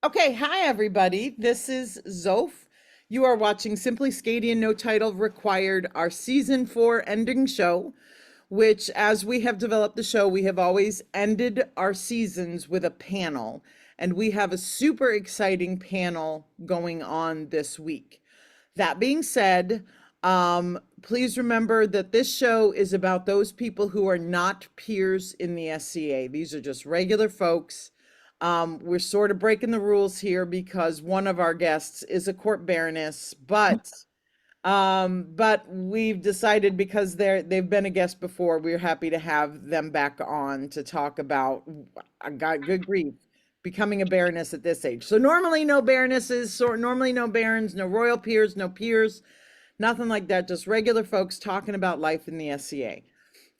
Okay, hi everybody. This is Zoph. You are watching Simply SCAdian No Title Required, our season 4 ending show, which, as we have developed the show, we have always ended our seasons with a panel. And we have a super exciting panel going on this week. That being said, please remember that this show is about those people who are not peers in the SCA. These are just regular folks. We're sort of breaking the rules here because one of our guests is a court baroness, but we've decided because they've been a guest before, we're happy to have them back on to talk about, I got good grief, becoming a baroness at this age. So normally no baronesses, so normally no barons, no royal peers, no peers, nothing like that, just regular folks talking about life in the SCA.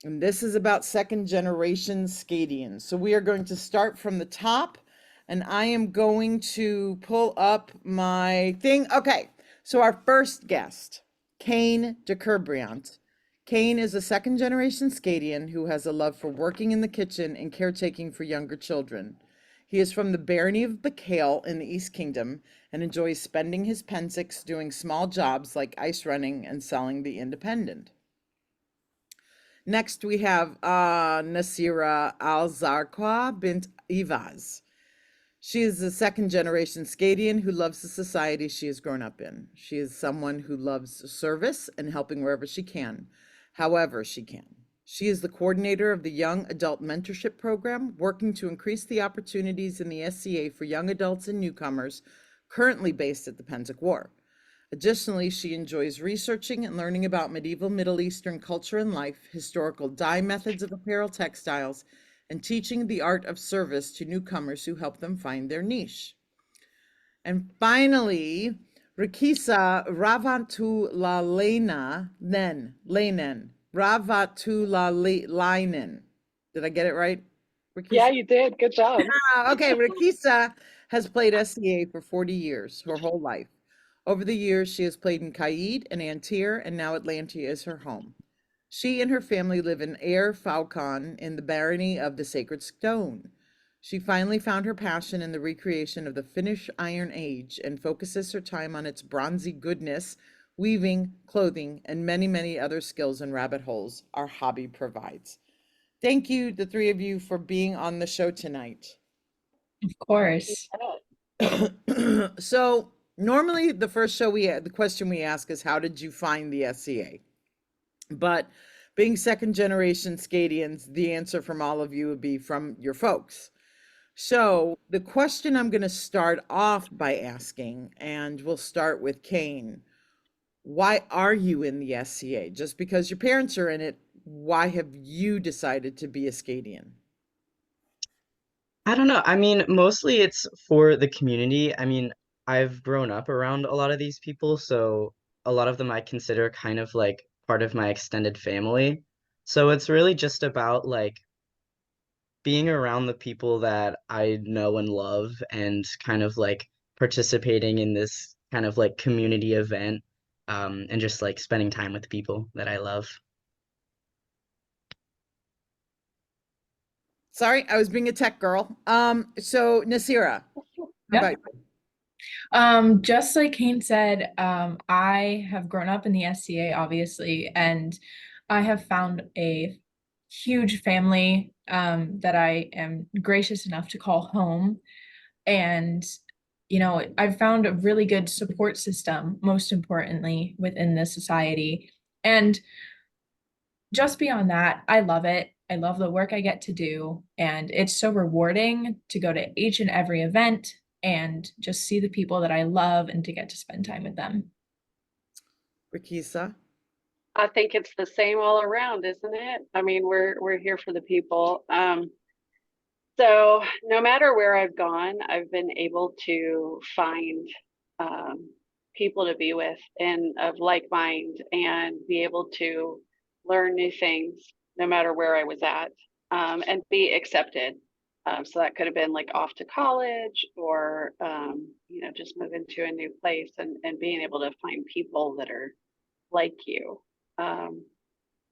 And this is about second generation SCAdians. So we are going to start from the top, and I am going to pull up my thing. Okay, so our first guest, Cayn de Kerbriant. Cayn is a second generation SCAdian who has a love for working in the kitchen and caretaking for younger children. He is from the barony of Bacale in the East Kingdom and enjoys spending his pensix doing small jobs like ice running and selling the Independent. Next, we have Nasira al-Zarqa bint Ivaz. She is a second generation SCAdian who loves the society she has grown up in. She is someone who loves service and helping wherever she can, however she can. She is the coordinator of the Young Adult Mentorship Program, working to increase the opportunities in the SCA for young adults and newcomers, currently based at the Pensic War. Additionally, she enjoys researching and learning about medieval Middle Eastern culture and life, historical dye methods of apparel textiles, and teaching the art of service to newcomers who help them find their niche. And finally, Rikissa Ravattulalainen. Did I get it right? Yeah, Rikissa? you did. Good job. Okay, Rikissa has played SCA for 40 years, her whole life. Over the years, she has played in Caid and Antir, and now Atlantia is her home. She and her family live in Air Falcon in the barony of the Sacred Stone. She finally found her passion in the recreation of the Finnish Iron Age and focuses her time on its bronzy goodness, weaving, clothing, and many, many other skills and rabbit holes our hobby provides. Thank you, the three of you, for being on the show tonight. Of course. So normally the first show the question we ask is, how did you find the SCA? But being second generation SCAdians, the answer from all of you would be from your folks. So the question I'm going to start off by asking, and we'll start with Cayn. Why are you in the SCA? Just because your parents are in it, why have you decided to be a SCAdian? I don't know. I mean, mostly it's for the community. I mean, I've grown up around a lot of these people, so a lot of them I consider kind of like part of my extended family. So it's really just about like being around the people that I know and love and kind of like participating in this kind of like community event, and just like spending time with people that I love. Sorry, I was being a tech girl. So Nasira, how Yeah. about you? Just like Kane said, I have grown up in the SCA, obviously, and I have found a huge family that I am gracious enough to call home. And, I've found a really good support system, most importantly, within this society. And just beyond that, I love it. I love the work I get to do, and it's so rewarding to go to each and every event and just see the people that I love and to get to spend time with them. Rikisa? I think it's the same all around, isn't it? I mean, we're here for the people. So no matter where I've gone, I've been able to find um, people to be with and of like mind and be able to learn new things no matter where I was at, and be accepted. So that could have been like off to college or just moving to a new place and being able to find people that are like you. Um,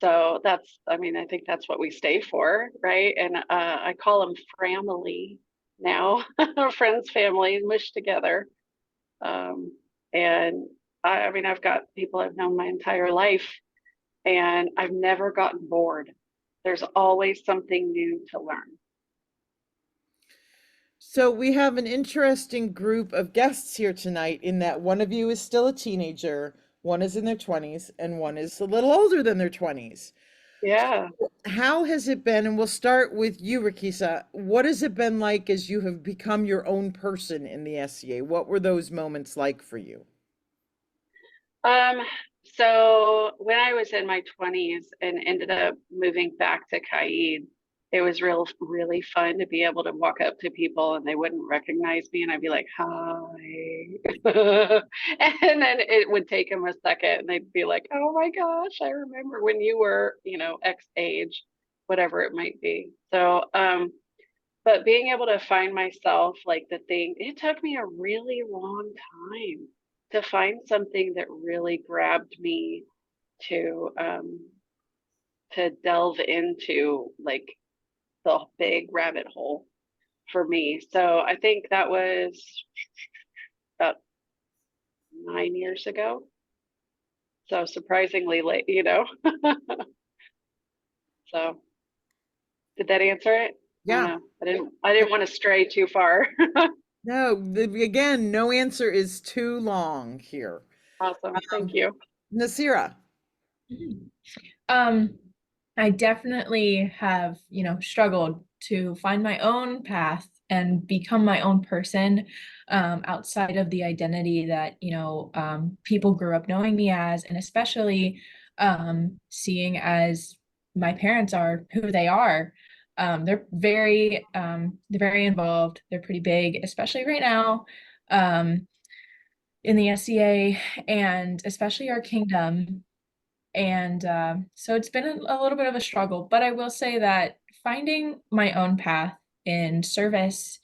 so I mean, I think that's what we stay for, right? And I call them family. now, friends, family, mushed together. And I mean, I've got people I've known my entire life, and I've never gotten bored. There's always something new to learn. So we have an interesting group of guests here tonight in that one of you is still a teenager, one is in their 20s, and one is a little older than their 20s. Yeah. How has it been? And we'll start with you, Rikissa. What has it been like as you have become your own person in the SCA? What were those moments like for you? Um, so when I was in my 20s and ended up moving back to Cayn, it was really fun to be able to walk up to people and they wouldn't recognize me and I'd be like, hi. And then it would take them a second and they'd be like, oh my gosh, I remember when you were, X age, whatever it might be. So, but being able to find myself, like it took me a really long time to find something that really grabbed me to delve into, like, the big rabbit hole for me. So I think that was about 9 years ago. So surprisingly late. So did that answer it? I don't Yeah. know. I didn't want to stray too far. No, again, no answer is too long here. Awesome. Thank you. Nasira. Um, I definitely have, struggled to find my own path and become my own person, outside of the identity that, people grew up knowing me as, and especially seeing as my parents are who they are. They're very involved. They're pretty big, especially right now, in the SCA, and especially our kingdom. And so it's been a little bit of a struggle, but I will say that finding my own path in service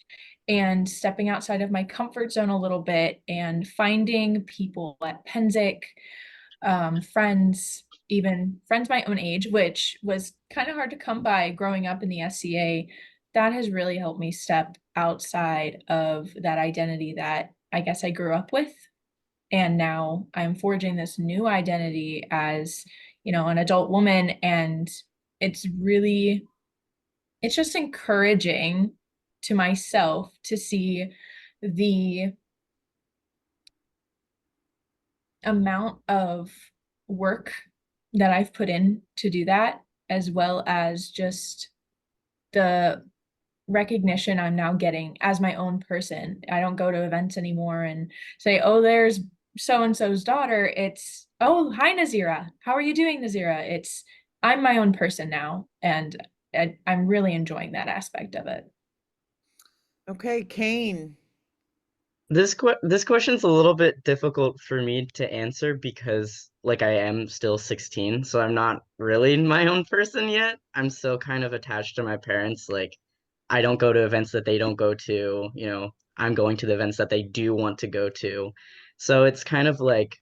and stepping outside of my comfort zone a little bit and finding people at Penzic, friends, even friends my own age, which was kind of hard to come by growing up in the SCA, that has really helped me step outside of that identity that I guess I grew up with. And now I'm forging this new identity as, an adult woman. And it's just encouraging to myself to see the amount of work that I've put in to do that, as well as just the recognition I'm now getting as my own person. I don't go to events anymore and say, oh, there's so and so's daughter. It's, oh, hi, Nasira. How are you doing, Nasira? It's, I'm my own person now. And I'm really enjoying that aspect of it. Okay, Cayn. This question's a little bit difficult for me to answer because like I am still 16, so I'm not really my own person yet. I'm still kind of attached to my parents. Like I don't go to events that they don't go to, I'm going to the events that they do want to go to. So it's kind of like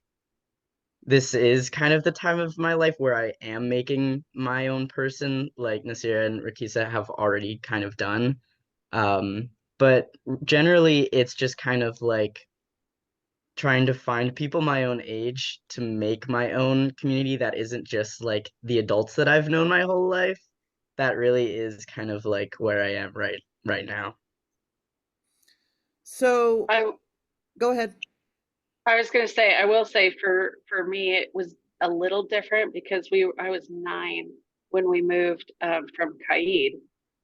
this is kind of the time of my life where I am making my own person, like Nasira and Rikissa have already kind of done. Um, but generally, it's just kind of like trying to find people my own age to make my own community that isn't just like the adults that I've known my whole life. That really is kind of like where I am right now. So I go ahead. I was going to say, I will say for me, it was a little different because I was 9 when we moved from Caid,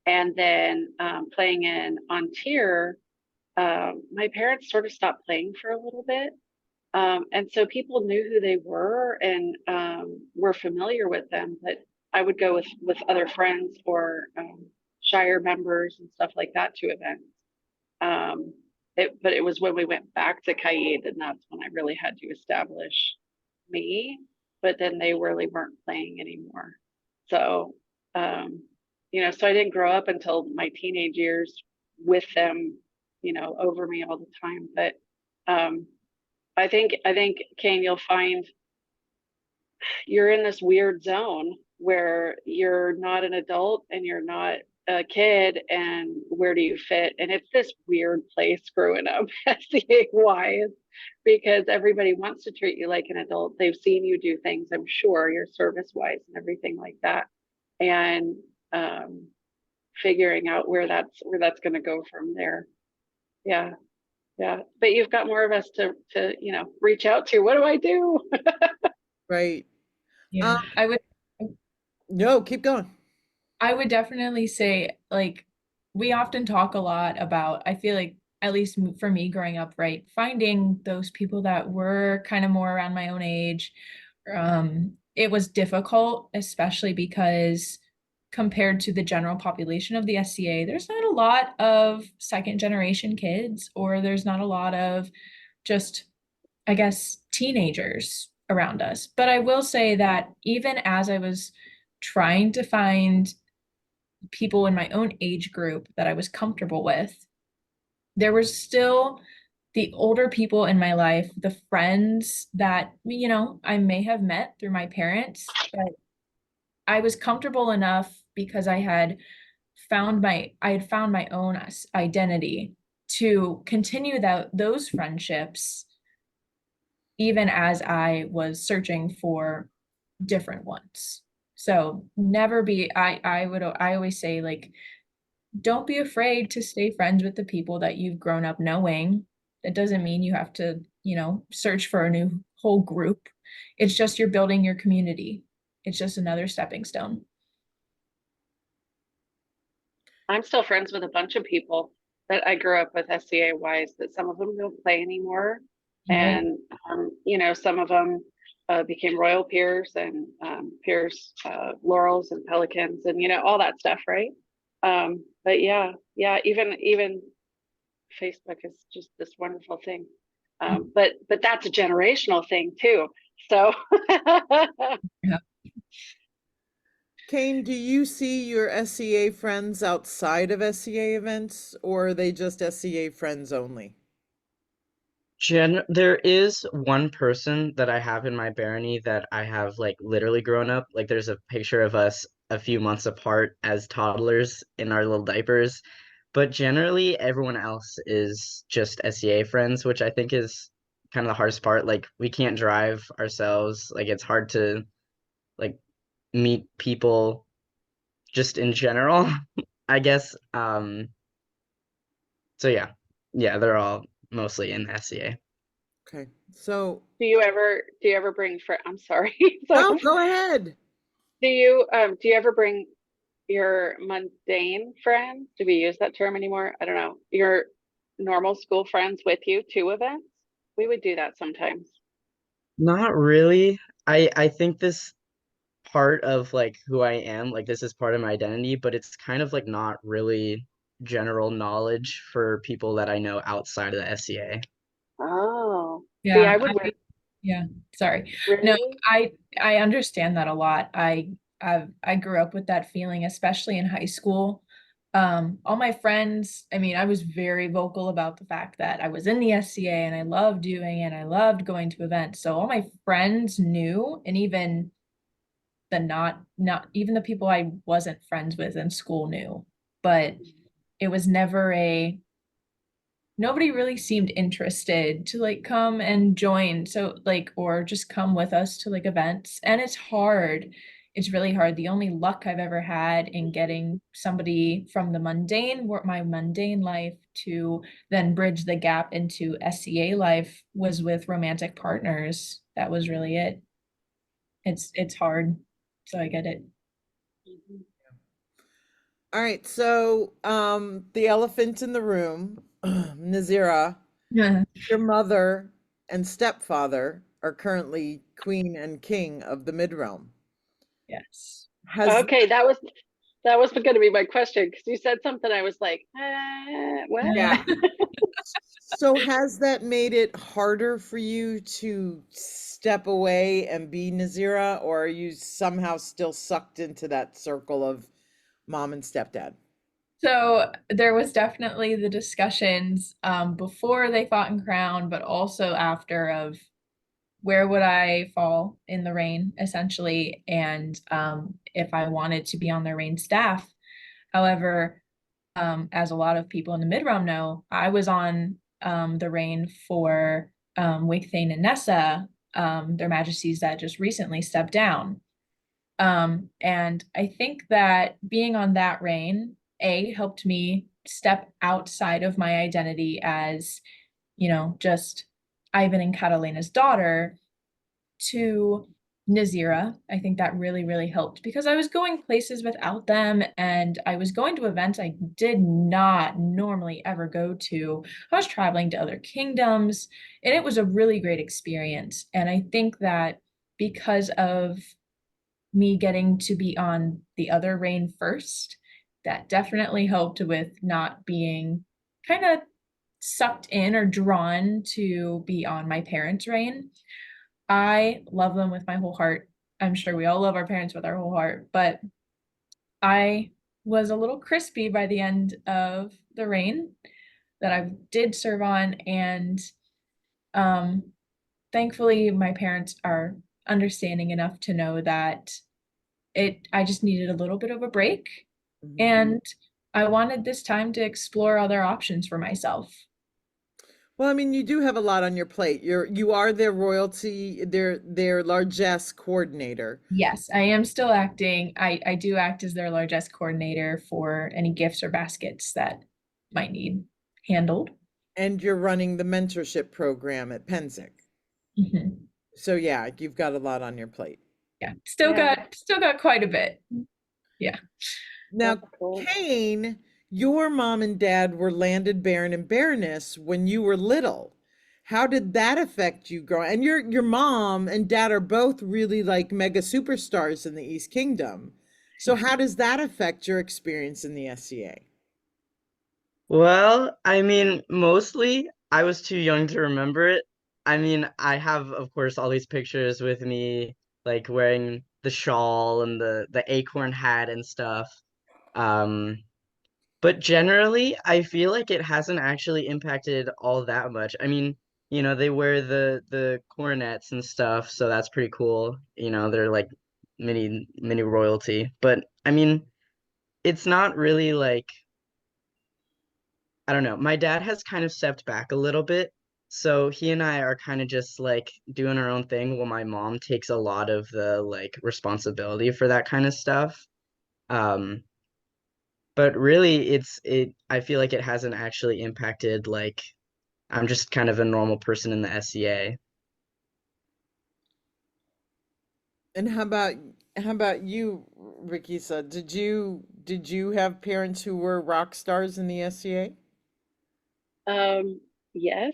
and then playing in on tier. My parents sort of stopped playing for a little bit, and so people knew who they were and were familiar with them. But I would go with other friends or Shire members and stuff like that to events. Um, but it was when we went back to Caid, and that's when I really had to establish me. But then they really weren't playing anymore. So, so I didn't grow up until my teenage years with them, over me all the time. But I think Cayn, you'll find you're in this weird zone where you're not an adult and you're not a kid and where do you fit? And it's this weird place growing up, SCA wise, because everybody wants to treat you like an adult. They've seen you do things, I'm sure, your service wise and everything like that. And figuring out where that's going to go from there. Yeah. Yeah. But you've got more of us to reach out to. What do I do? Right. Yeah, No, keep going. I would definitely say, like, we often talk a lot about, I feel like, at least for me growing up, right, finding those people that were kind of more around my own age. It was difficult, especially because compared to the general population of the SCA, there's not a lot of second generation kids, or there's not a lot of just, I guess, teenagers around us. But I will say that even as I was trying to find people in my own age group that I was comfortable with, there were still the older people in my life, the friends that, I may have met through my parents, but I was comfortable enough because I had found my own identity to continue those friendships, even as I was searching for different ones. So I always say, like, don't be afraid to stay friends with the people that you've grown up knowing. That doesn't mean you have to, search for a new whole group. It's just you're building your community. It's just another stepping stone. I'm still friends with a bunch of people that I grew up with SCA wise, that some of them don't play anymore. Right. And, some of them became royal peers and peers, laurels and pelicans and, all that stuff. Right. But yeah, even Facebook is just this wonderful thing. But that's a generational thing too. So Yeah. Cayn, do you see your SCA friends outside of SCA events, or are they just SCA friends only? There is one person that I have in my barony that I have like literally grown up. Like there's a picture of us a few months apart as toddlers in our little diapers. But generally everyone else is just SCA friends, which I think is kind of the hardest part. Like we can't drive ourselves. Like it's hard to like meet people just in general, I guess. So yeah. Yeah, they're all mostly in SCA. Okay, so do you ever bring I'm sorry. no, So go ahead. do you ever bring your mundane friends? Do we use that term anymore? I don't know. Your normal school friends with you to events? We would do that sometimes. Not really. I think this part of like who I am, like this is part of my identity, but it's kind of like not really general knowledge for people that I know outside of the SCA. Oh, see, Yeah. I would wear Yeah. Sorry. No, really. I understand that a lot. I grew up with that feeling, especially in high school. All my friends, I mean, I was very vocal about the fact that I was in the SCA and I loved doing it. I loved going to events. So all my friends knew, and even the not even the people I wasn't friends with in school knew. But it was never nobody really seemed interested to like come and join, so like, or just come with us to like events. And it's really hard. The only luck I've ever had in getting somebody from my mundane life to then bridge the gap into SCA life was with romantic partners. That was really it. It's hard, so I get it. Mhm. All right, so the elephant in the room, Nasira, Yeah. your mother and stepfather are currently queen and king of the mid-realm. Yes. Has Okay, that was going to be my question because you said something. I was like, what? Yeah. So has that made it harder for you to step away and be Nazira, or are you somehow still sucked into that circle of mom and stepdad? So there was definitely the discussions before they fought in Crown, but also after, of where would I fall in the reign, essentially, and if I wanted to be on the reign staff. However, as a lot of people in the mid-realm know, I was on the reign for Cayn and Nessa, their majesties that just recently stepped down. And I think that being on that reign, helped me step outside of my identity as, just Ivan and Catalina's daughter to Nasira. I think that really, really helped because I was going places without them and I was going to events I did not normally ever go to. I was traveling to other kingdoms and it was a really great experience. And I think that because of me getting to be on the other reign first, that definitely helped with not being kind of sucked in or drawn to be on my parents' reign. I love them with my whole heart. I'm sure we all love our parents with our whole heart, but I was a little crispy by the end of the reign that I did serve on, and thankfully my parents are understanding enough to know that I just needed a little bit of a break, and I wanted this time to explore other options for myself. Well, I mean, you do have a lot on your plate. You are their royalty, their largesse coordinator. Yes, I am still acting. I do act as their largesse coordinator for any gifts or baskets that might need handled. And you're running the mentorship program at Penzic. Mhm. So yeah, you've got a lot on your plate. Yeah, Yeah. still got quite a bit. Yeah. Now, That's cool. Cayn, your mom and dad were landed baron and baroness when you were little. How did that affect you growing? And your mom and dad are both really like mega superstars in the East Kingdom. So how does that affect your experience in the SCA? Well, I mean, mostly I was too young to remember it. I mean, I have, of course, all these pictures with me, like wearing the shawl and the acorn hat and stuff. Um, but generally, I feel like it hasn't actually impacted all that much. I mean, they wear the coronets and stuff, so that's pretty cool. They're like mini royalty. But I mean, it's not really like I don't know. My dad has kind of stepped back a little bit. So he and I are kind of just like doing our own thing while my mom takes a lot of the like responsibility for that kind of stuff. Um, but really I feel like it hasn't actually impacted like I'm just kind of a normal person in the SCA. And how about you, Rikissa? Did you have parents who were rock stars in the SCA? Yes.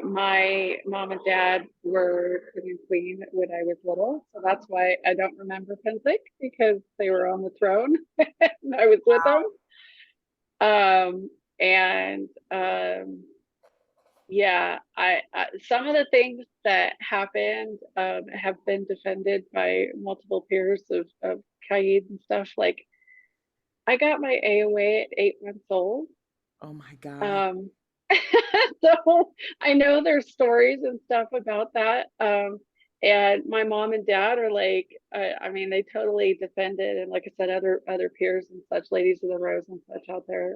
My mom and dad were king and queen when I was little, so that's why I don't remember Pensick because they were on the throne and I was with them. And yeah, I some of the things that happened have been defended by multiple peers of Caid and stuff. Like I got my AOA at 8 months old. Oh my God. Um, so I know there's stories and stuff about that. And my mom and dad are like, I mean, they totally defended, and like I said, other peers and such, ladies of the rose and such out there,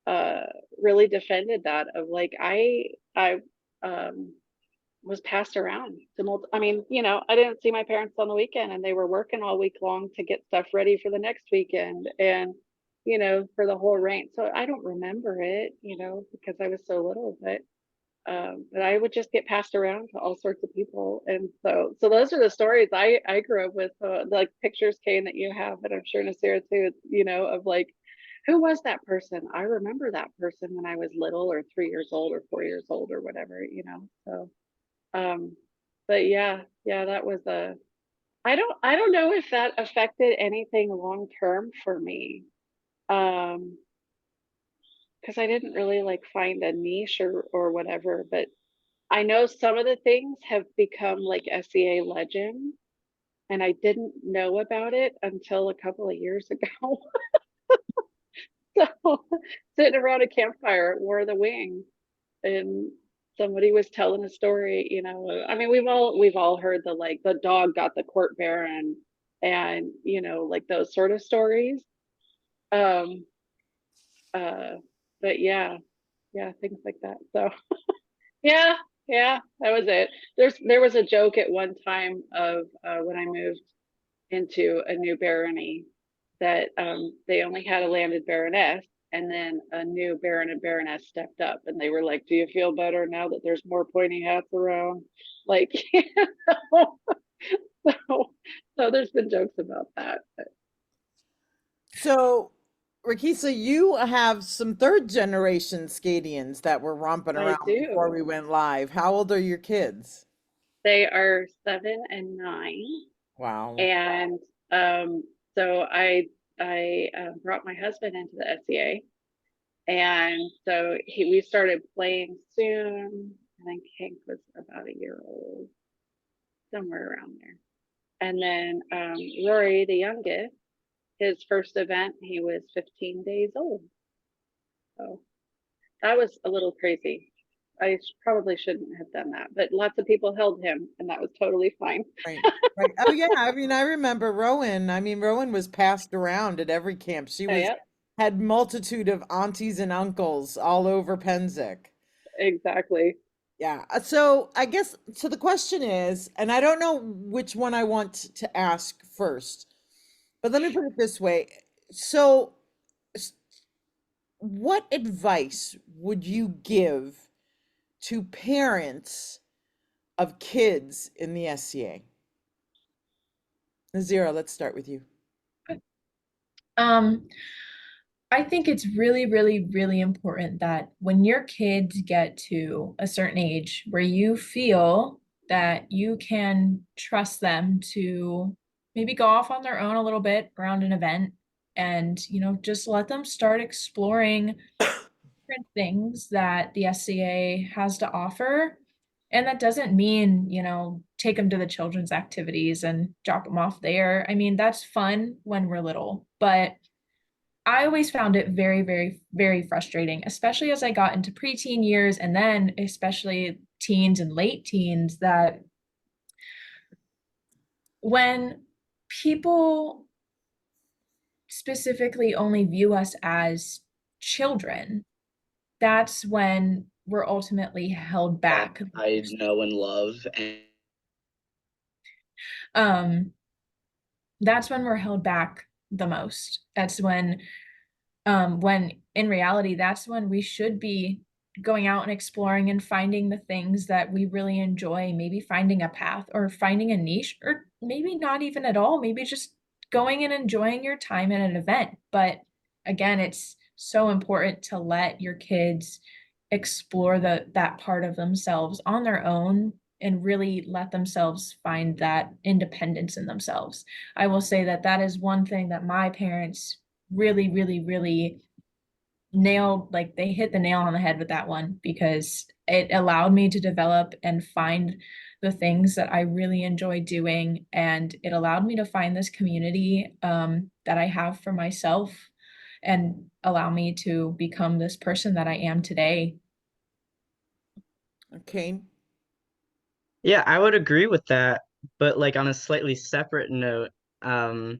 uh, really defended that of like I um was passed around to I mean, I didn't see my parents on the weekend and they were working all week long to get stuff ready for the next weekend and for the whole reign. So I don't remember it, because I was so little, but I would just get passed around to all sorts of people. And so those are the stories I grew up with, like pictures, Kane, that you have, but I'm sure Nasira too, of like, who was that person? I remember that person when I was little or 3 years old or 4 years old or whatever, so um, but yeah, that was I don't know if that affected anything long term for me. Um, because I didn't really like find a niche or whatever, but I know some of the things have become like SEA legend, and I didn't know about it until a couple of years ago. So sitting around a campfire at War of the Wing, and somebody was telling a story, I mean, we've all heard the like the dog got the court baron and like those sort of stories. Um, but yeah, things like that. So yeah, that was it. There was a joke at one time of when I moved into a new barony that they only had a landed baroness, and then a new baron and baroness stepped up, and they were like, "Do you feel better now that there's more pointy hats around?" Like, so, so there's been jokes about that. But So, Rikissa, you have some third generation SCAdians that were romping I around before we do. went live. How old are your kids? They are 7 and 9, Wow. and um, so I brought my husband into the SCA. And so we started playing soon. I think Hank was about a year old, somewhere around there. And then Rory, the youngest, his first event, he was 15 days old. So that was a little crazy. I probably shouldn't have done that, but lots of people held him, and that was totally fine. Right. Right. Oh yeah. I mean, I remember Rowan. I mean, Rowan was passed around at every camp. She was Yeah, had multitude of aunties and uncles all over Penzic. exactly. Yeah. So I guess so the question is, and I don't know which one I want to ask first, but let me put it this way. So s- what advice would you give to parents of kids in the SCA? Nazira, let's start with you. Um, I think it's really, really, really important that when your kids get to a certain age where you feel that you can trust them to maybe go off on their own a little bit around an event and, just let them start exploring different things that the SCA has to offer. And that doesn't mean, take them to the children's activities and drop them off there. I mean, that's fun when we're little, but I always found it very, very, very frustrating, especially as I got into preteen years and then especially teens and late teens, that when people specifically only view us as children, that's when we're ultimately held That back. I know and love. And Um, that's when we're held back the most. That's when in reality, that's when we should be going out and exploring and finding the things that we really enjoy, maybe finding a path or finding a niche, or maybe not even at all, maybe just going and enjoying your time at an event. But again, it's so important to let your kids explore that part of themselves on their own and really let themselves find that independence in themselves. I will say that that is one thing that my parents really, really, really nailed. Like, they hit the nail on the head with that one, because it allowed me to develop and find the things that I really enjoy doing, and it allowed me to find this community that I have for myself and allow me to become this person that I am today. Okay. yeah, I would agree with that. But like on a slightly separate note, um,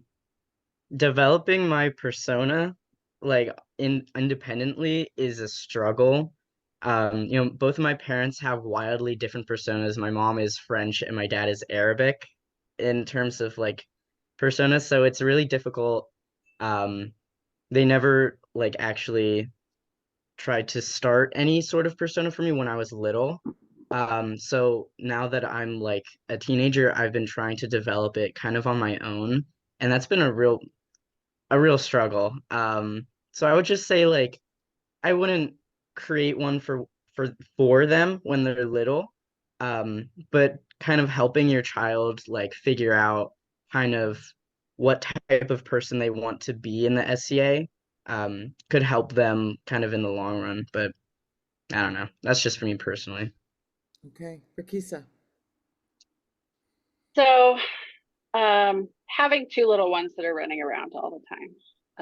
developing my persona like independently is a struggle. Both of my parents have wildly different personas. My mom is French and my dad is Arabic in terms of like personas, so it's really difficult. Um, they never like actually tried to start any sort of persona for me when I was little. So now that I'm like a teenager, I've been trying to develop it kind of on my own, and that's been a real struggle. So I would just say like I wouldn't create one for them when they're little, but kind of helping your child like figure out kind of what type of person they want to be in the SCA, could help them kind of in the long run. But I don't know. That's just for me personally. Okay. Rikisa. So having two little ones that are running around all the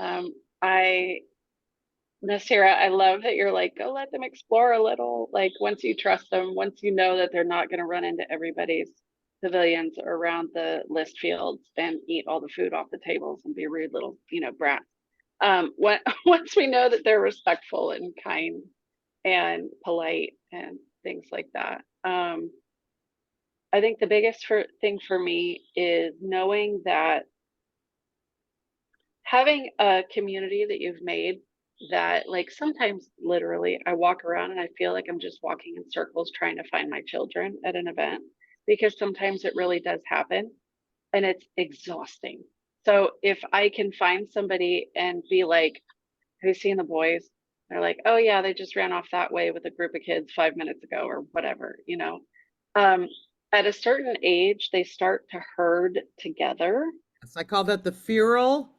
time. I Nasira, I love that you're like, go let them explore a little. Like, once you trust them, once you know that they're not going to run into everybody's pavilions around the list fields and eat all the food off the tables and be rude little, brats. Once we know that they're respectful and kind and polite and things like that. I think the biggest thing for me is knowing that having a community that you've made, that like sometimes literally I walk around and I feel like I'm just walking in circles trying to find my children at an event, because sometimes it really does happen and it's exhausting. So if I can find somebody and be like, have you seen the boys? They're like, oh yeah, they just ran off that way with a group of kids 5 minutes ago or whatever, you know. Um, at a certain age, they start to herd together. Yes, I call that the feral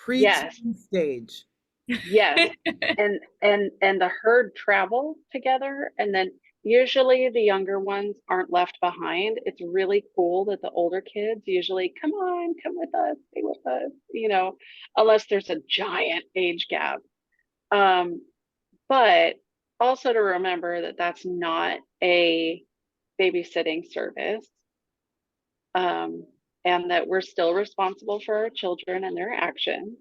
Yes, preteen stage. yes. And the herd travel together, and then usually the younger ones aren't left behind. It's really cool that the older kids usually, come on, come with us, stay with us, you know, unless there's a giant age gap. Um, but also to remember that that's not a babysitting service, and that we're still responsible for our children and their actions.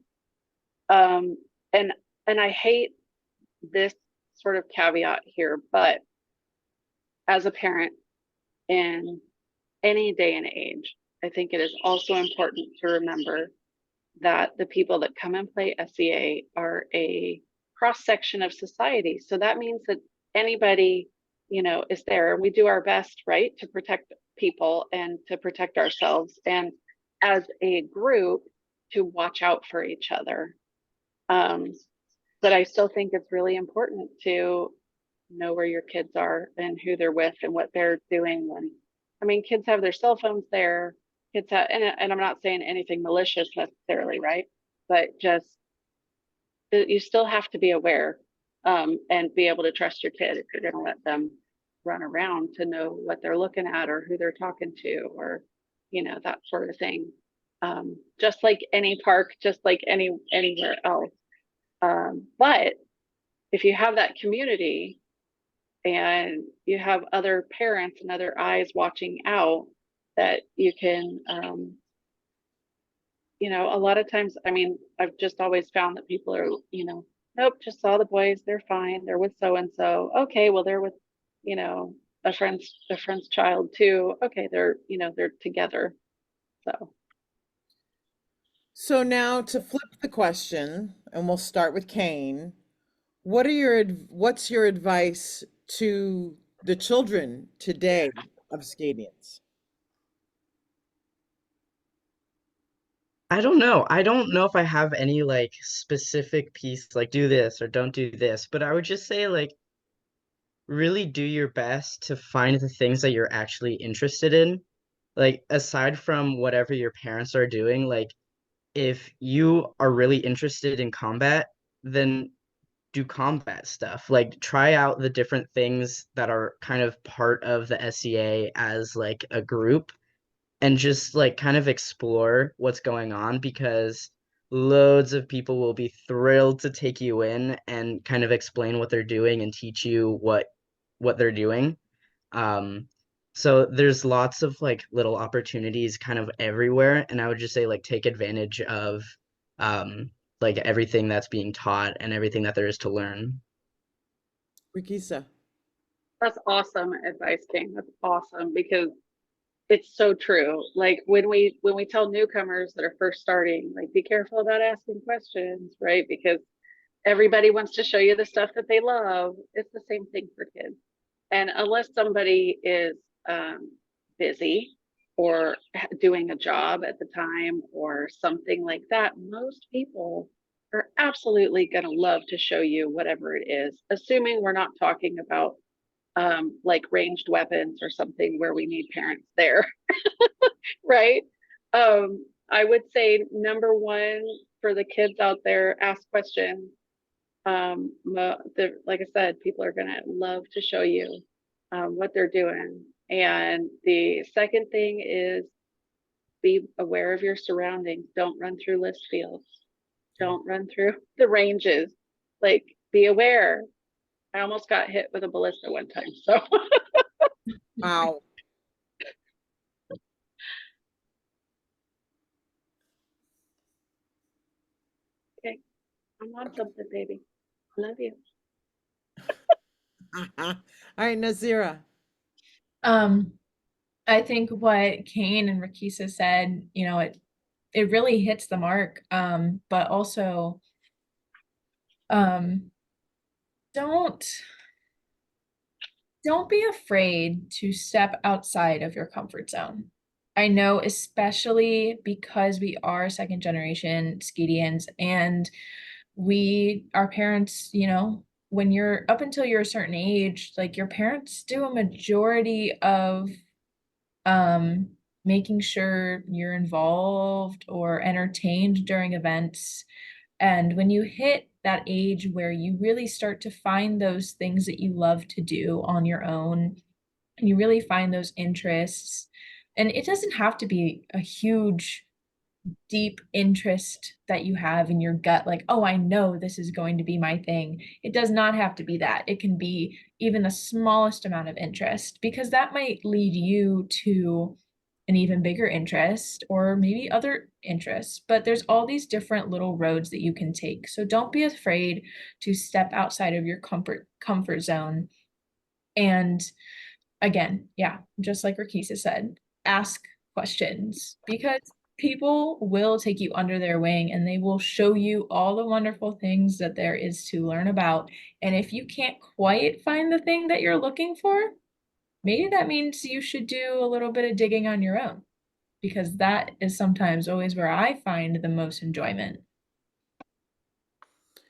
Um, and and I hate this sort of caveat here, but as a parent in any day and age, I think it is also important to remember that the people that come and play SCA are a cross section of society. So that means that anybody, you know, is there. We do our best, right, to protect people and to protect ourselves, and as a group to watch out for each other. Um, but I still think it's really important to know where your kids are and who they're with and what they're doing. And I mean, kids have their cell phones there. Kids have, and I'm not saying anything malicious necessarily, right? But just you still have to be aware, and be able to trust your kid if you're going to let them run around, to know what they're looking at or who they're talking to, or you know, that sort of thing. Just like any park, just like anywhere else. But if you have that community and you have other parents and other eyes watching out, that you can, you know, a lot of times, I mean, I've just always found that people are, you know, nope, just saw the boys, they're fine, they're with so and so. Okay, well, they're with, you know, a friend's child too. Okay, they're, you know, they're together. So So now to flip the question, and we'll start with Cayn. What's your advice to the children today of SCAdians? I don't know. I don't know if I have any like specific piece like do this or don't do this, but I would just say like really do your best to find the things that you're actually interested in. Like aside from whatever your parents are doing, like if you are really interested in combat, then do combat stuff. Like try out the different things that are kind of part of the SCA as like a group, and just like kind of explore what's going on, because loads of people will be thrilled to take you in and kind of explain what they're doing and teach you what they're doing. Um, so there's lots of like little opportunities kind of everywhere, and I would just say like take advantage of um like everything that's being taught and everything that there is to learn. Rikissa. that's awesome advice, King. That's awesome, because it's so true. Like when we tell newcomers that are first starting, like be careful about asking questions, right? Because everybody wants to show you the stuff that they love. It's the same thing for kids. And unless somebody is busy or doing a job at the time or something like that, most people are absolutely going to love to show you whatever it is, assuming we're not talking about like ranged weapons or something where we need parents there. Right? I would say number one for the kids out there, ask questions. Like I said, people are gonna love to show you what they're doing. And the second thing is be aware of your surroundings. Don't run through list fields. Don't run through the ranges. Like be aware. I almost got hit with a ballista one time. So Wow. okay. I'm on something, baby. Love you. All right, Nasira. I think what Cayn and Rikissa said, it really hits the mark. But also, um, don't be afraid to step outside of your comfort zone. I know, especially because we are second generation SCAdians, and our parents, when you're up until you're a certain age, like your parents do a majority of making sure you're involved or entertained during events. And when you hit that age where you really start to find those things that you love to do on your own, and you really find those interests, and it doesn't have to be a huge, deep interest that you have in your gut, like, oh, I know this is going to be my thing. It does not have to be that. It can be even the smallest amount of interest, because that might lead you to an even bigger interest or maybe other interests. But there's all these different little roads that you can take. So don't be afraid to step outside of your comfort zone. And again, yeah, just like Rikissa said, ask questions, because people will take you under their wing and they will show you all the wonderful things that there is to learn about. And if you can't quite find the thing that you're looking for, maybe that means you should do a little bit of digging on your own, because that is sometimes always where I find the most enjoyment.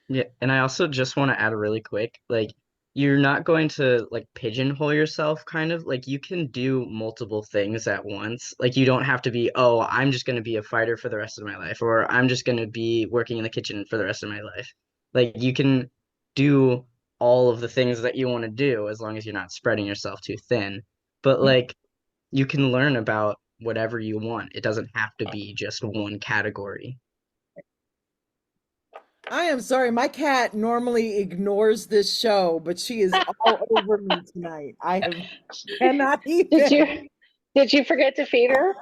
Yeah, and I also just want to add really quick, like you're not going to like pigeonhole yourself kind of like you can do multiple things at once. Like you don't have to be, oh, I'm just going to be a fighter for the rest of my life, or I'm just going to be working in the kitchen for the rest of my life. Like you can do all of the things that you want to do as long as you're not spreading yourself too thin. But like you can learn about whatever you want. It doesn't have to be just one category. I am sorry. My cat normally ignores this show, but she is all over me tonight. Cannot Did even. you did you forget to feed her?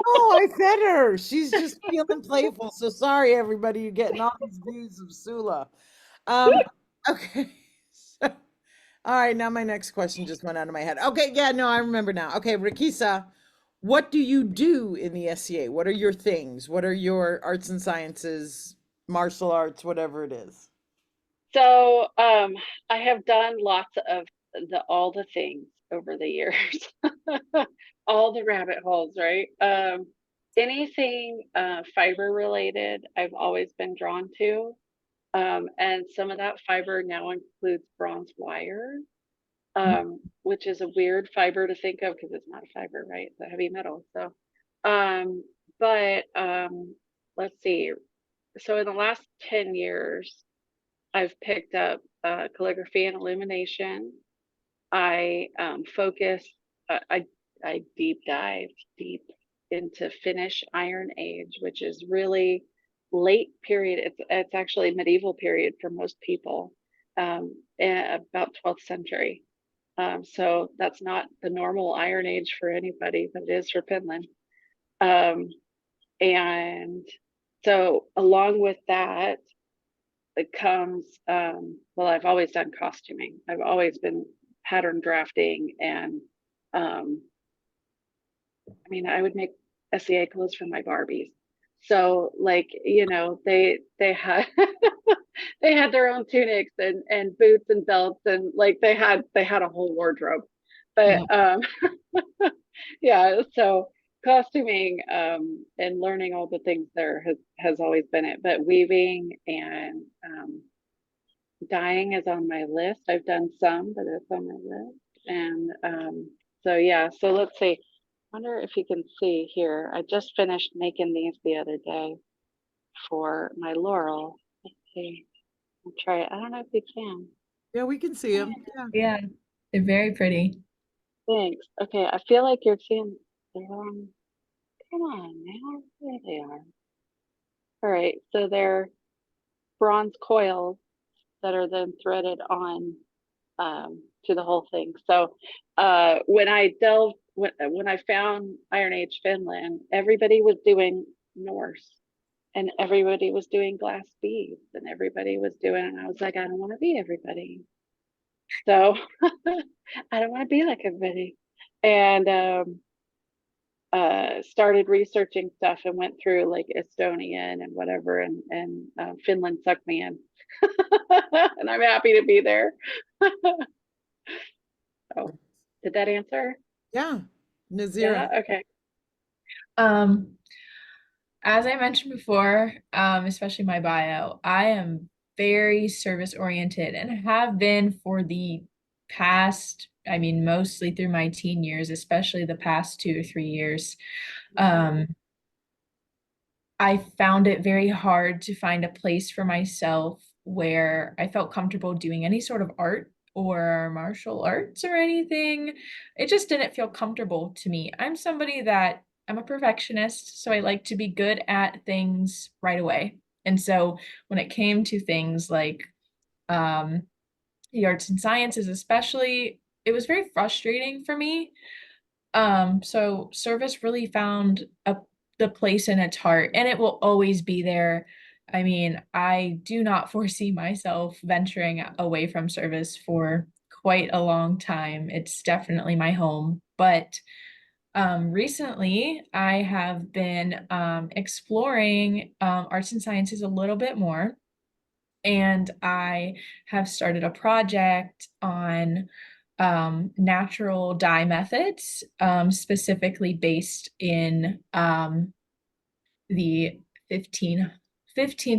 Oh, I fed her. She's just feeling playful. So sorry, everybody. You're getting all these views of Sula. Okay. So, all right. Now my next question just went out of my head. Okay. Yeah. No, I remember now. Okay, Rikissa, what do you do in the SCA? What are your things? What are your arts and sciences, martial arts, whatever it is? So I have done lots of all the things over the years. All the rabbit holes, right? Anything fiber related, I've always been drawn to. And some of that fiber now includes bronze wire, which is a weird fiber to think of because it's not a fiber, right? It's a heavy metal. So, but let's see. So in the last 10 years, I've picked up calligraphy and illumination. I focused, I deep dived deep into Finnish Iron Age, which is really late period. It's actually medieval period for most people, about 12th century. So that's not the normal Iron Age for anybody, but it is for Finland. And so along with that, it comes, well, I've always done costuming. I've always been pattern drafting and I mean, I would make SCA clothes for my Barbies. So like, they had they had their own tunics and boots and belts and like they had a whole wardrobe. But yeah, so costuming and learning all the things there has always been it. But weaving and dyeing is on my list. I've done some, but it's on my list. And so yeah, so let's see. Wonder if you can see here. I just finished making these the other day for my Laurel. Let's see. I'll try it. I don't know if you can. Yeah, we can see them. Yeah. Yeah, they're very pretty. Thanks. Okay, I feel like you're seeing the wrong. Come on, man. There they are. All right, so they're bronze coils that are then threaded on to the whole thing. So when I found Iron Age Finland, everybody was doing Norse and everybody was doing glass beads and everybody was doing, and I was like, I don't want to be everybody. So I don't want to be like everybody. And started researching stuff and went through like Estonian and whatever, and Finland sucked me in. And I'm happy to be there. Oh, did that answer? Yeah. Yeah, Nasira. okay. As I mentioned before, especially my bio, I am very service oriented and have been for the past, I mean, mostly through my teen years, especially the past 2 or 3 years. I found it very hard to find a place for myself where I felt comfortable doing any sort of art or martial arts or anything. It just didn't feel comfortable to me. I'm somebody that I'm a perfectionist, so I like to be good at things right away. And so when it came to things like the arts and sciences, especially, it was very frustrating for me. So service really found the place in its heart, and it will always be there. I mean, I do not foresee myself venturing away from service for quite a long time. It's definitely my home. But recently, I have been exploring arts and sciences a little bit more, and I have started a project on natural dye methods, specifically based in the 15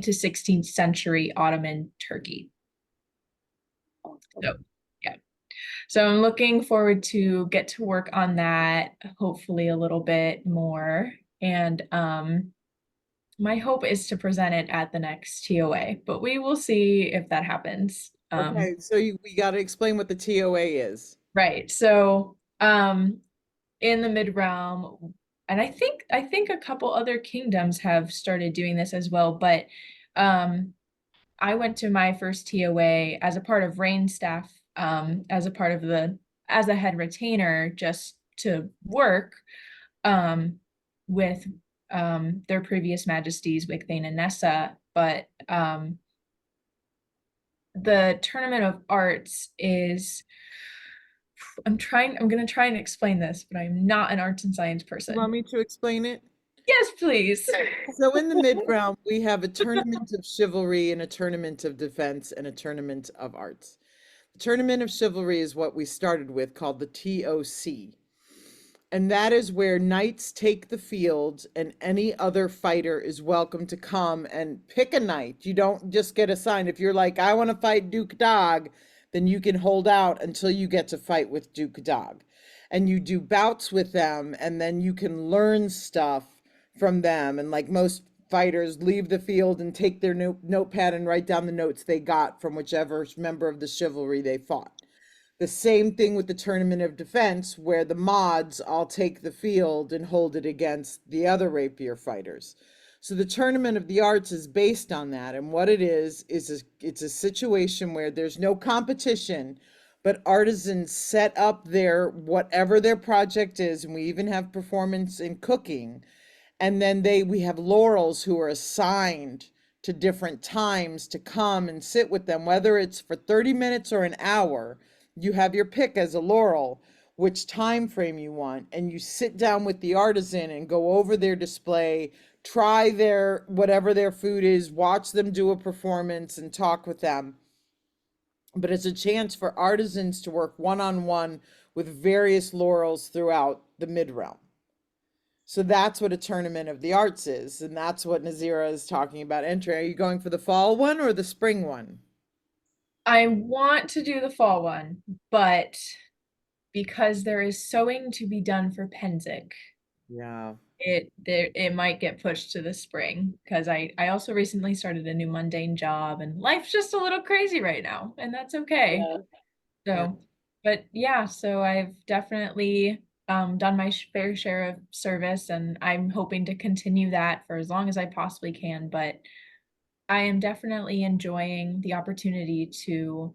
to 16th century Ottoman Turkey. So, yeah. So I'm looking forward to get to work on that, hopefully a little bit more. And my hope is to present it at the next TOA, but we will see if that happens. Okay, so we got to explain what the TOA is. Right. So, in the mid realm, and I think a couple other kingdoms have started doing this as well, but I went to my first TOA as a part of Reign staff, as a part of as a head retainer, just to work with their previous majesties, with Cayn and Nessa. But the Tournament of Arts is, I'm gonna try and explain this, but I'm not an arts and science You person. want me to explain it? Yes, please. So in the mid realm, we have a tournament of chivalry and a tournament of defense and a tournament of arts. The tournament of chivalry is what we started with, called the TOC. And that is where knights take the field and any other fighter is welcome to come and pick a knight. You don't just get assigned. If you're like, I want to fight Duke Dog, then you can hold out until you get to fight with Duke Dog. And you do bouts with them, and then you can learn stuff from them. And like most fighters, leave the field and take their notepad and write down the notes they got from whichever member of the chivalry they fought. The same thing with the tournament of defense, where the mods all take the field and hold it against the other rapier fighters. So the tournament of the arts is based on that. And what it is it's a situation where there's no competition, but artisans set up their whatever their project is, and we even have performance in cooking. And then we have laurels who are assigned to different times to come and sit with them, whether it's for 30 minutes or an hour. You have your pick as a laurel, which time frame you want, and you sit down with the artisan and go over their display, try their whatever their food is, watch them do a performance and talk with them. But it's a chance for artisans to work one-on-one with various laurels throughout the mid-realm. So that's what a tournament of the arts is, and that's what Nasira is talking about entering. Are you going for the fall one or the spring one? I want to do the fall one, but because there is sewing to be done for Penzik, Yeah. it might get pushed to the spring, because I also recently started a new mundane job, and life's just a little crazy right now, and that's okay. Yeah. So, but yeah, so I've definitely done my fair share of service, and I'm hoping to continue that for as long as I possibly can. But I am definitely enjoying the opportunity to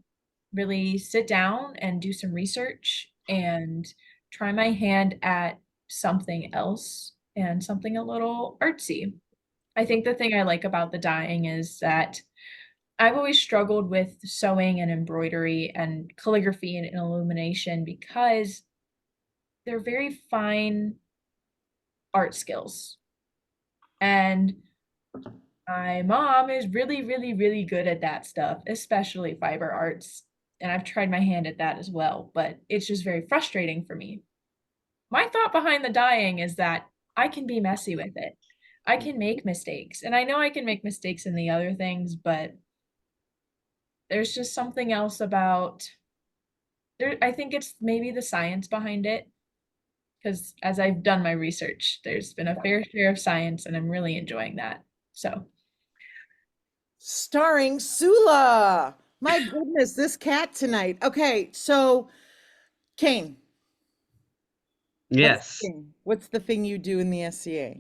really sit down and do some research and try my hand at something else and something a little artsy. I think the thing I like about the dyeing is that I've always struggled with sewing and embroidery and calligraphy and illumination because they're very fine art skills. And my mom is really, really, really good at that stuff, especially fiber arts. And I've tried my hand at that as well, but it's just very frustrating for me. My thought behind the dyeing is that I can be messy with it. I can make mistakes. And I know I can make mistakes in the other things, but there's just something else about there. I think it's maybe the science behind it. Because as I've done my research, there's been a fair share of science, and I'm really enjoying that. So Starring Sula. My goodness, this cat tonight. Okay, so Cayn, Yes. what's the thing you do in the SCA?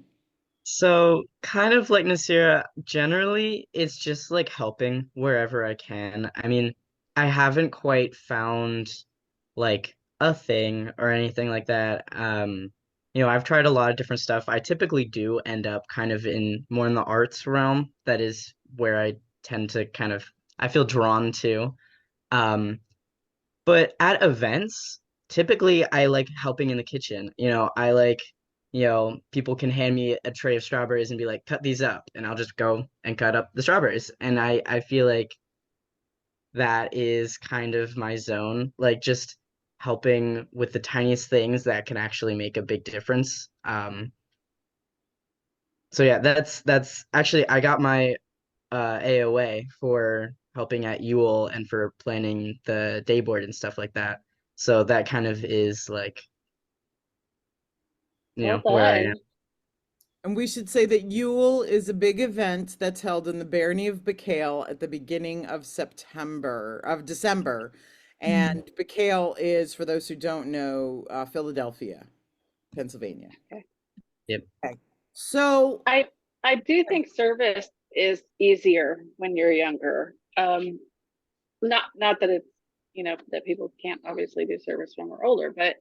So kind of like Nasira, generally it's just like helping wherever I can. I mean, I haven't quite found like a thing or anything like that. I've tried a lot of different stuff. I typically do end up kind of in more in the arts realm. That is where I tend to kind of I feel drawn to. Um, but at events, typically I like helping in the kitchen. I like, people can hand me a tray of strawberries and be like, cut these up, and I'll just go and cut up the strawberries. And I feel like that is kind of my zone, like just helping with the tiniest things that can actually make a big difference. So yeah, that's actually I got my AOA for helping at Yule and for planning the day board and stuff like that. So that kind of is like, Well where I am. done. And we should say that Yule is a big event that's held in the barony of Bacale at the beginning of December. And Bacale is, for those who don't know, Philadelphia, Pennsylvania. Okay. Yep. Okay. So, I do think service is easier when you're younger. Not that it's, that people can't obviously do service when we're older, but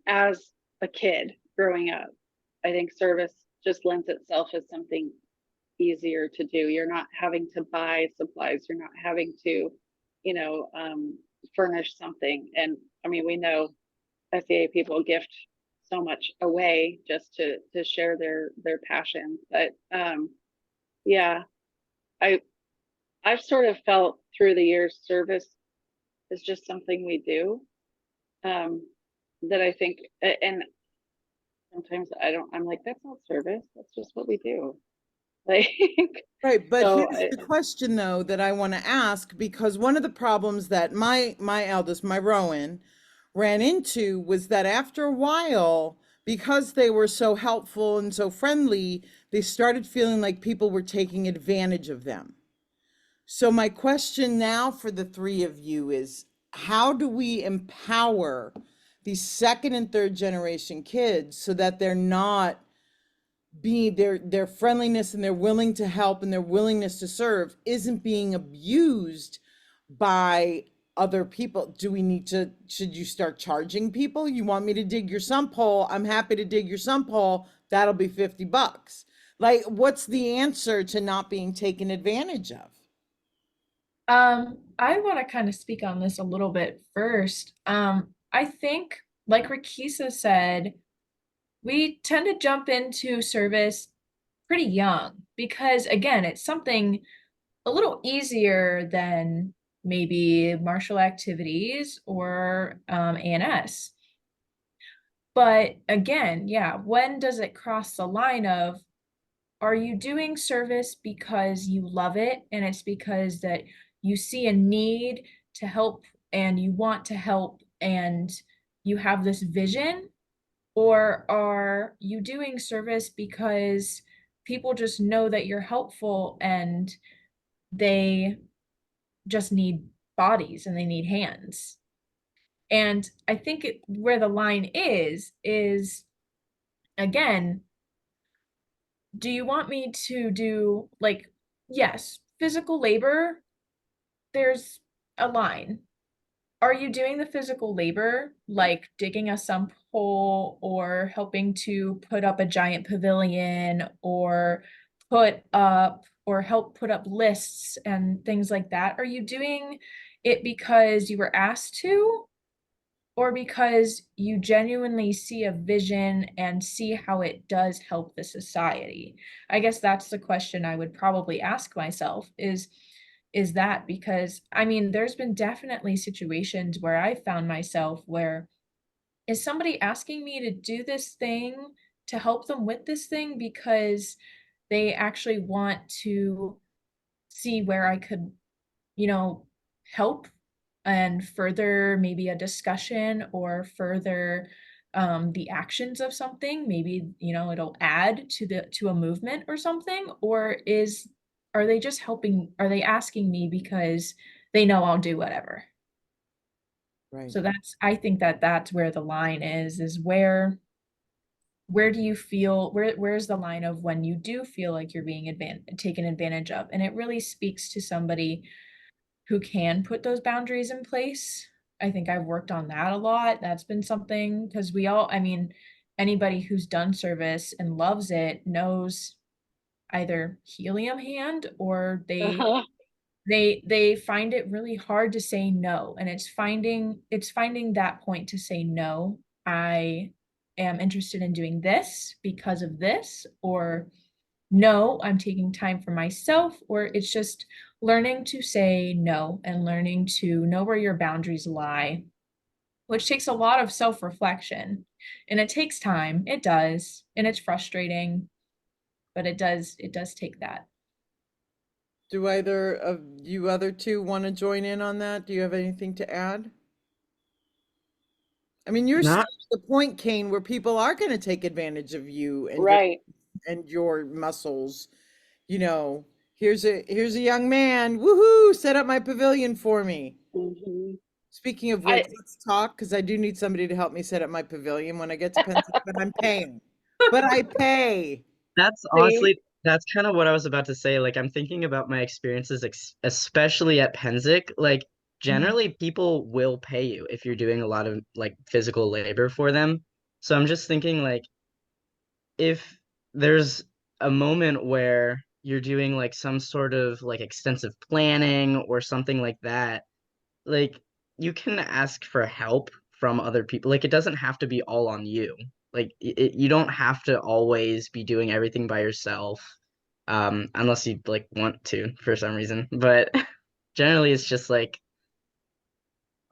as a kid growing up, I think service just lends itself as something easier to do. You're not having to buy supplies, you're not having to, you know, um, furnish something. And I mean, we know SEA people gift so much away just to share their passion. But yeah, I I've sort of felt through the years service is just something we do. That I think and sometimes I'm like, that's not service, that's just what we do. Like right, but so here's the question though that I want to ask, because one of the problems that my eldest, my Rowan, ran into was that after a while, because they were so helpful and so friendly, they started feeling like people were taking advantage of them. So my question now for the three of you is, how do we empower these second and third generation kids so that they're not being their friendliness and their willing to help and their willingness to serve isn't being abused by other people? Do we need to, should you start charging people? You want me to dig your sump hole? I'm happy to dig your sump hole. That'll be $50. Like, what's the answer to not being taken advantage of? I want to kind of speak on this a little bit first. I think, like Rikissa said, we tend to jump into service pretty young because, again, it's something a little easier than maybe martial activities or ANS. But again, yeah, when does it cross the line of, are you doing service because you love it and it's because that you see a need to help and you want to help and you have this vision? Or are you doing service because people just know that you're helpful and they just need bodies and they need hands? And I think where the line is again, do you want me to do like, yes, physical labor, there's a line. Are you doing the physical labor, like digging a sump hole or helping to put up a giant pavilion or put up or help put up lists and things like that? Are you doing it because you were asked to, or because you genuinely see a vision and see how it does help the society? I guess that's the question I would probably ask myself is that, because I mean, there's been definitely situations where I found myself where, is somebody asking me to do this thing to help them with this thing because they actually want to see where I could, you know, help and further maybe a discussion or further the actions of something? Maybe, you know, it'll add to a movement or something. Or are they just helping, are they asking me because they know I'll do whatever? Right. So I think that's where the line is where do you feel, where's the line of when you do feel like you're being taken advantage of? And it really speaks to somebody who can put those boundaries in place. I think I've worked on that a lot. That's been something, because I mean, anybody who's done service and loves it knows either helium hand, or Uh-huh. they find it really hard to say no. And it's finding that point to say no. I am interested in doing this because of this, or no, I'm taking time for myself, or it's just learning to say no and learning to know where your boundaries lie, which takes a lot of self-reflection. And it takes time. It does. And it's frustrating, but it does take that. Do either of you other two want to join in on that? Do you have anything to add? I mean, you're still Not at the point, Cayn, where people are going to take advantage of you Right. and your muscles. You know, here's a young man. Woohoo! Set up my pavilion for me. Hmm. Speaking of I which, let's talk, because I do need somebody to help me set up my pavilion when I get to Pensacola. But I'm paying. But I pay. That's see. honestly, that's kind of what I was about to say. Like, I'm thinking about my experiences, especially at Penzic. Like, Mhm. generally, people will pay you if you're doing a lot of like physical labor for them. So I'm just thinking, like, if there's a moment where you're doing like some sort of like extensive planning or something like that, like you can ask for help from other people. Like, it doesn't have to be all on you. Like, you don't have to always be doing everything by yourself, unless you like want to for some reason. But generally, it's just like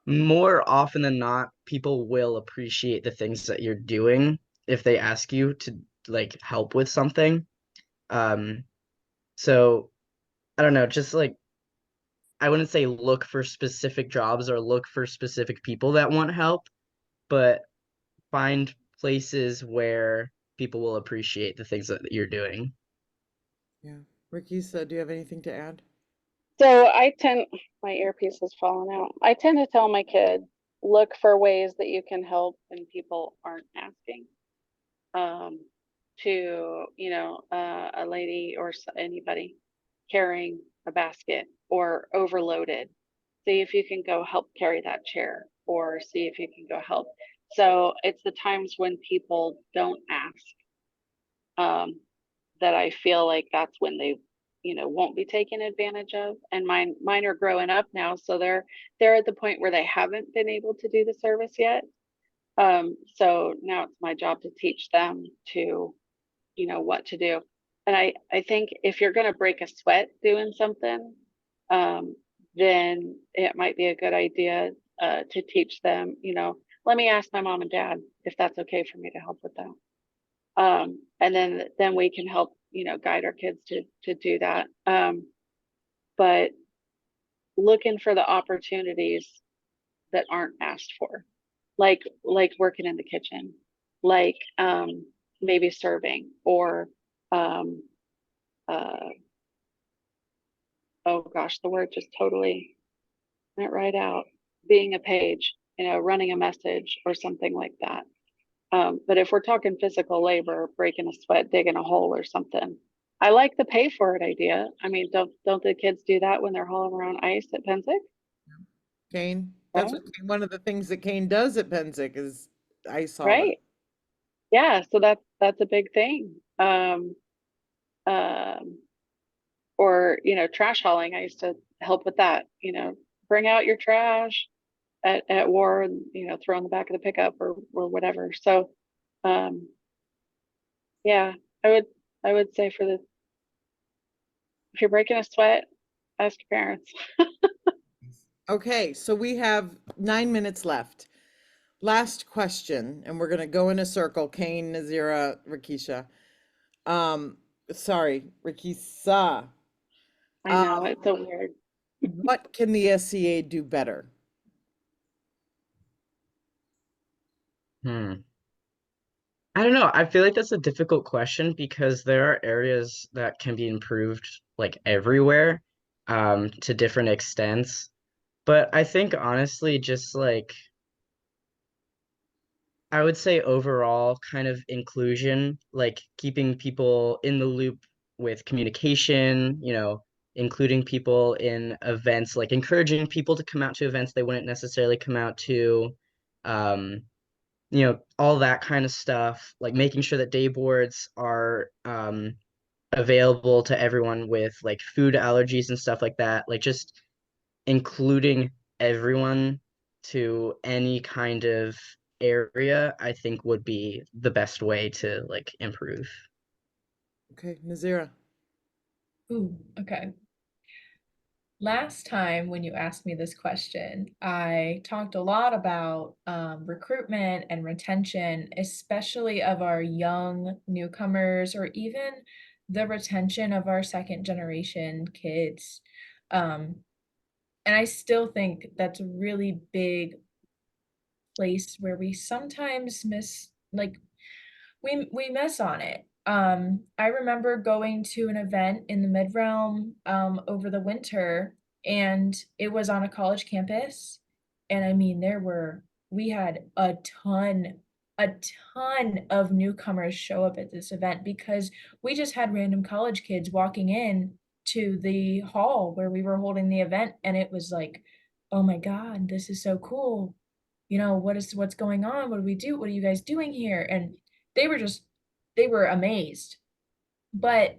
more often than not, people will appreciate the things that you're doing if they ask you to like help with something. Um, so I don't know, just like I wouldn't say look for specific jobs or look for specific people that want help, but find places where people will appreciate the things that you're doing. Yeah. Rikissa, do you have anything to add? So my earpiece has fallen out. I tend to tell my kids, look for ways that you can help and people aren't asking. Um, to, a lady or anybody carrying a basket or overloaded, see if you can go help carry that chair, or see if you can go help. So it's the times when people don't ask, um, that I feel like that's when they, won't be taken advantage of. And mine are growing up now, so they're at the point where they haven't been able to do the service yet. So now it's my job to teach them to, what to do. And I think if you're going to break a sweat doing something, um, then it might be a good idea to teach them, let me ask my mom and dad if that's okay for me to help with that. And then we can help, guide our kids to do that. But looking for the opportunities that aren't asked for, like working in the kitchen, like maybe serving, or um, uh, oh gosh, the word just totally went right out. Being a page, running a message or something like that. But if we're talking physical labor, breaking a sweat, digging a hole or something, I like the pay for it idea. I mean, don't the kids do that when they're hauling around ice at Penzic? Cayn? That's Right. what one of the things that Cayn does at Penzic is ice hauler. Right. Yeah. So that's a big thing. or, trash hauling. I used to help with that, bring out your trash at war and, throw in the back of the pickup or whatever. So, yeah, I would say if you're breaking a sweat, ask your parents. Okay, so we have 9 minutes left. Last question, and we're gonna go in a circle. Cayn, Nasira, Rikissa. Sorry, Rikissa. I know, it's so weird. What can the SCA do better? Hmm. I don't know. I feel like that's a difficult question because there are areas that can be improved like everywhere, to different extents. But I think honestly, just like I would say overall kind of inclusion, like keeping people in the loop with communication, including people in events, like encouraging people to come out to events they wouldn't necessarily come out to, um, all that kind of stuff, like making sure that day boards are available to everyone with like food allergies and stuff like that, like just including everyone to any kind of area, I think would be the best way to like improve. Okay, Nazira. Ooh, okay. Last time when you asked me this question, I talked a lot about recruitment and retention, especially of our young newcomers or even the retention of our second generation kids. And I still think that's a really big place where we sometimes miss, like, we miss on it. I remember going to an event in the Mid Realm over the winter, and it was on a college campus. And I mean, we had a ton of newcomers show up at this event because we just had random college kids walking in to the hall where we were holding the event, and it was like, oh my God, this is so cool. What's going on? What do we do? What are you guys doing here? And they were just they were amazed. But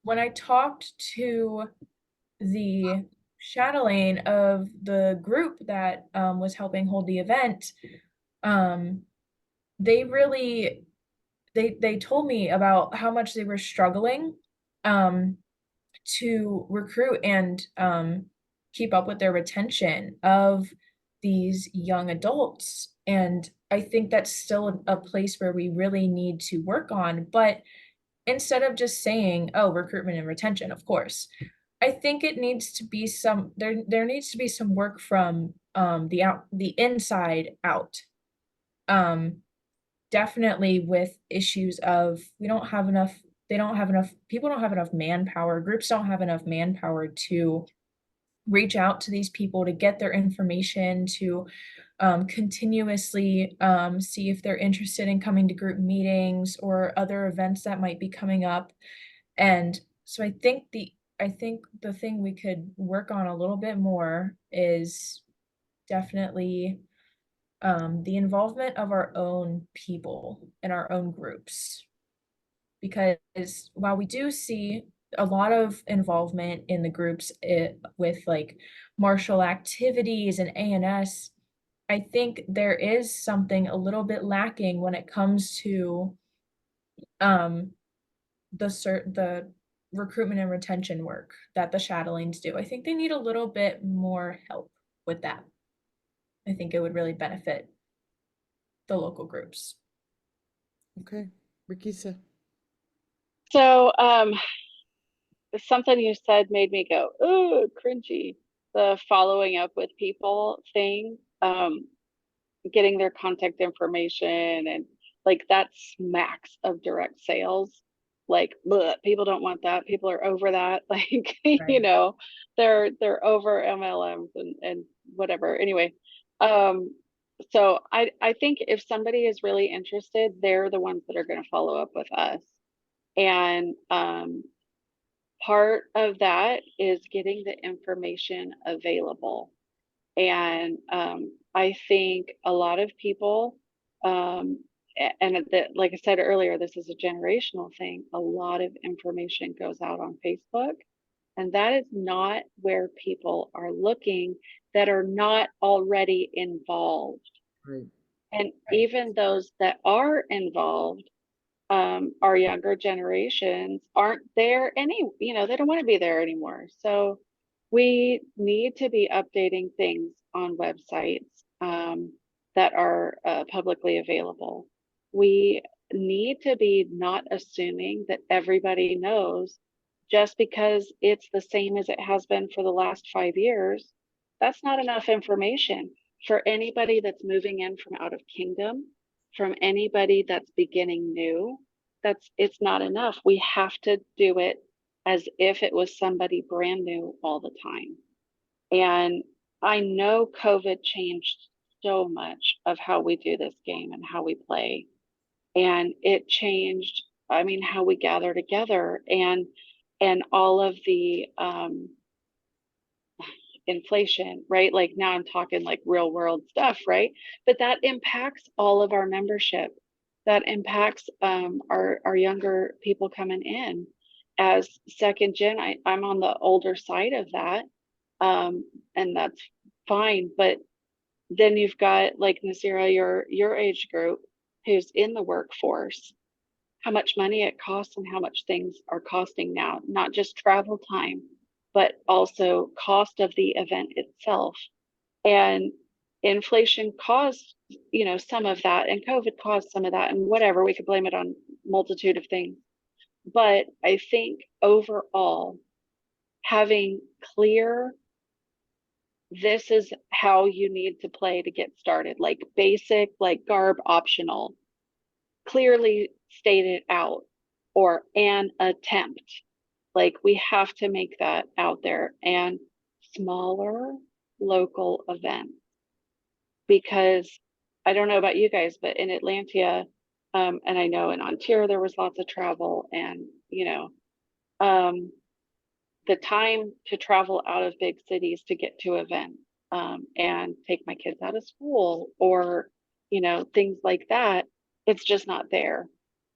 when I talked to the chatelaine of the group that was helping hold the event, um, they really they told me about how much they were struggling um, to recruit and keep up with their retention of these young adults. And I think that's still a place where we really need to work on. But instead of just saying, oh, recruitment and retention, of course, I think it needs to be there needs to be some work from the inside out. Um, Definitely with issues of people don't have enough manpower, groups don't have enough manpower to reach out to these people to get their information, to continuously see if they're interested in coming to group meetings or other events that might be coming up. And so I think the thing we could work on a little bit more is definitely the involvement of our own people and our own groups. Because while we do see a lot of involvement in the groups with like martial activities and ANS, I think there is something a little bit lacking when it comes to um, the recruitment and retention work that the chatelaines do. I think they need a little bit more help with that. I think it would really benefit the local groups. Okay, Rikissa. So, something you said made me go, oh, cringy. The following up with people thing, getting their contact information, and like that smacks of direct sales. Like, bleh, people don't want that. People are over that. Like, Right. they're over MLMs and whatever. Anyway, so I think if somebody is really interested, they're the ones that are going to follow up with us. And part of that is getting the information available. And I think a lot of people like I said earlier, this is a generational thing. A lot of information goes out on Facebook, and that is not where people are looking that are not already involved. Right. And even those that are involved, our younger generations aren't there they don't want to be there anymore. So we need to be updating things on websites that are publicly available. We need to be not assuming that everybody knows just because it's the same as it has been for the last 5 years. That's not enough information for anybody that's moving in from out of kingdom, from anybody that's beginning new. It's not enough. We have to do it as if it was somebody brand new all the time. And I know COVID changed so much of how we do this game and how we play. And it changed, I mean, how we gather together and all of the inflation, right? Like now I'm talking like real world stuff, right? But that impacts all of our membership. That impacts our younger people coming in. As second gen, I'm on the older side of that, and that's fine. But then you've got like Nasira, your age group, who's in the workforce. How much money it costs and how much things are costing now, not just travel time, but also cost of the event itself. And inflation caused, some of that, and COVID caused some of that, and whatever, we could blame it on multitude of things. But I think overall, having clear, this is how you need to play to get started, like basic, like garb optional, clearly stated out, or an attempt. Like we have to make that out there, and smaller local events. Because I don't know about you guys, but in Atlantia, and I know in Ontario there was lots of travel, and the time to travel out of big cities to get to events and take my kids out of school, or things like that, it's just not there.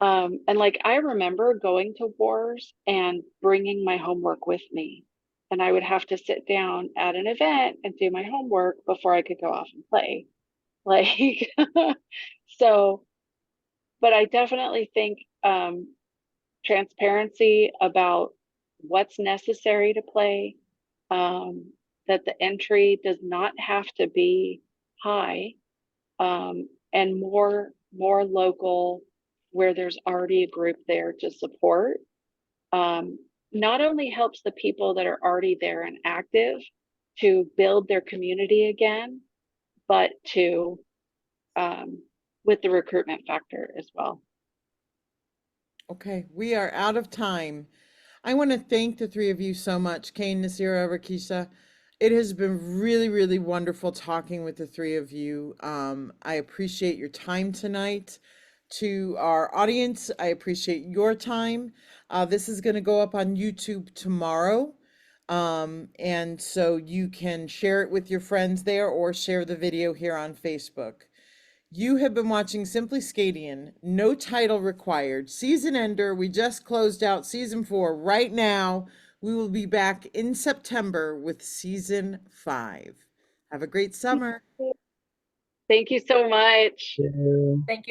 And like I remember going to wars and bringing my homework with me, and I would have to sit down at an event and do my homework before I could go off and play. Like, so, but I definitely think transparency about what's necessary to play, that the entry does not have to be high, and more local, where there's already a group there to support, not only helps the people that are already there and active to build their community again, but to with the recruitment factor as well. Okay, we are out of time. I want to thank the three of you so much, Cayn, Nasira, Rikissa. It has been really, really wonderful talking with the three of you. I appreciate your time tonight. To our audience, I appreciate your time. This is going to go up on YouTube tomorrow. And so you can share it with your friends there or share the video here on Facebook. You have been watching Simply SCAdian, no title required. Season ender, we just closed out season 4 right now. We will be back in September with season 5. Have a great summer. Thank you so much. Yeah. Thank you.